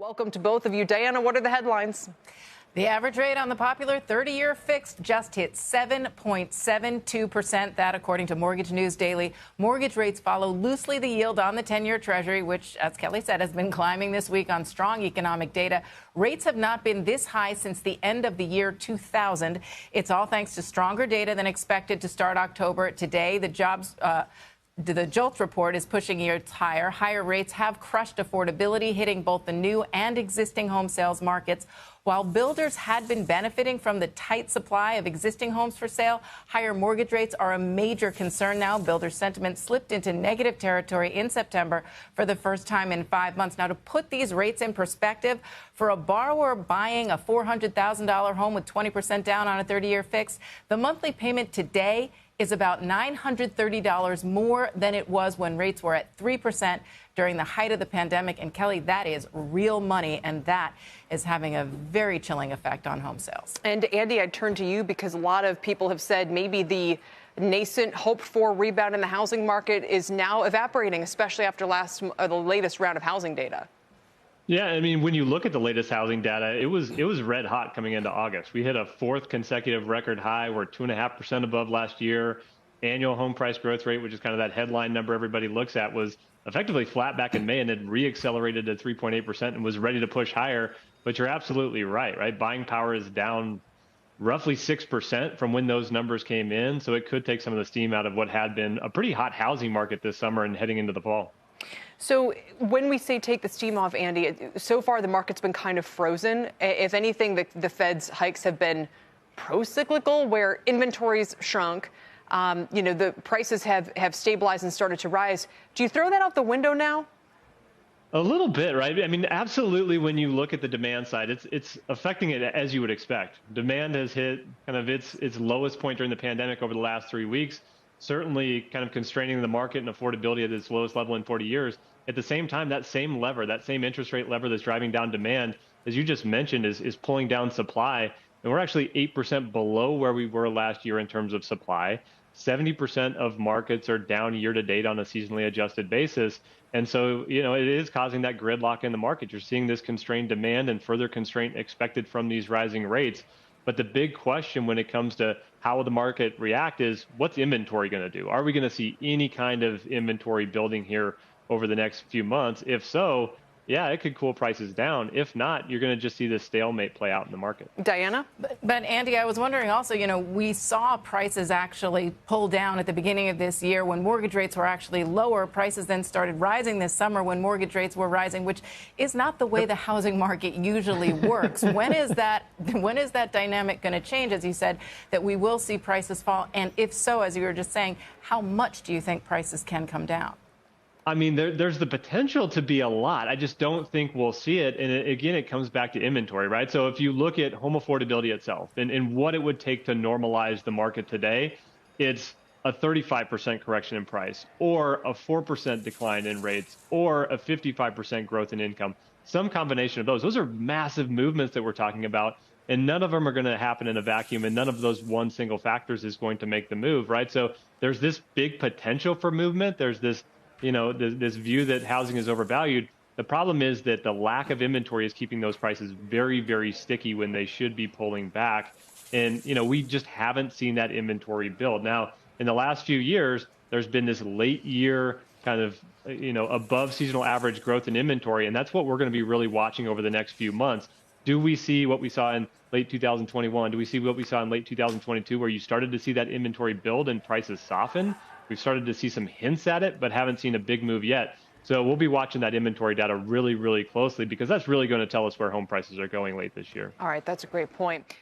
Welcome to both of you. Diana, what are the headlines? The average rate on the popular 30-year fixed just hit 7.72%. That, according to Mortgage News Daily. Mortgage rates follow loosely the yield on the 10-year Treasury, which, as Kelly said, has been climbing this week on strong economic data. Rates have not been this high since the end of the year 2000. It's all thanks to stronger data than expected to start October. Today, the JOLTS report is pushing yields higher. Higher rates have crushed affordability, hitting both the new and existing home sales markets. While builders had been benefiting from the tight supply of existing homes for sale, higher mortgage rates are a major concern now. Builder sentiment slipped into negative territory in September for the first time in 5 months. Now, to put these rates in perspective, for a borrower buying a $400,000 home with 20% down on a 30-year fix, the monthly payment today is about $930 more than it was when rates were at 3% during the height of the pandemic. And Kelly, that is real money, and that is having a very chilling effect on home sales. And Andy, I'd turn to you because a lot of people have said maybe the nascent hoped-for rebound in the housing market is now evaporating, especially after the latest round of housing data. Yeah, I mean, when you look at the latest housing data, it was red hot coming into August. We hit a fourth consecutive record high. We're 2.5% above last year. Annual home price growth rate, which is kind of that headline number everybody looks at, was effectively flat back in May and then re-accelerated to 3.8% and was ready to push higher. But you're absolutely right? Buying power is down roughly 6% from when those numbers came in. So it could take some of the steam out of what had been a pretty hot housing market this summer and heading into the fall. So when we say take the steam off, Andy, so far the market's been kind of frozen. If anything, the Fed's hikes have been pro-cyclical, where inventories shrunk. The prices have stabilized and started to rise. Do you throw that out the window now? A little bit, right? I mean, absolutely. When you look at the demand side, it's affecting it as you would expect. Demand has hit kind of its lowest point during the pandemic over the last 3 weeks. Certainly kind of constraining the market and affordability at its lowest level in 40 years. At the same time, that same lever, that same interest rate lever that's driving down demand, as you just mentioned, is pulling down supply. And we're actually 8% below where we were last year in terms of supply. 70% of markets are down year to date on a seasonally adjusted basis. And so, it is causing that gridlock in the market. You're seeing this constrained demand and further constraint expected from these rising rates. But the big question when it comes to how will the market react is, what's inventory going to do? Are we going to see any kind of inventory building here over the next few months? If so, yeah, it could cool prices down. If not, you're going to just see this stalemate play out in the market. Diana? But Andy, I was wondering also, we saw prices actually pull down at the beginning of this year when mortgage rates were actually lower. Prices then started rising this summer when mortgage rates were rising, which is not the way the housing market usually works. When is that dynamic going to change, as you said, that we will see prices fall? And if so, as you were just saying, how much do you think prices can come down? I mean, there's the potential to be a lot. I just don't think we'll see it. And again, it comes back to inventory, right? So if you look at home affordability itself and what it would take to normalize the market today, it's a 35% correction in price or a 4% decline in rates or a 55% growth in income. Some combination of those. Those are massive movements that we're talking about. And none of them are going to happen in a vacuum. And none of those one single factors is going to make the move, right? So there's this big potential for movement. There's this this view that housing is overvalued. The problem is that the lack of inventory is keeping those prices very, very sticky when they should be pulling back. And, we just haven't seen that inventory build. Now, in the last few years, there's been this late year kind of, above seasonal average growth in inventory. And that's what we're going to be really watching over the next few months. Do we see what we saw in late 2021? Do we see what we saw in late 2022, where you started to see that inventory build and prices soften? We've started to see some hints at it, but haven't seen a big move yet. So we'll be watching that inventory data really, really closely because that's really going to tell us where home prices are going late this year. All right, that's a great point.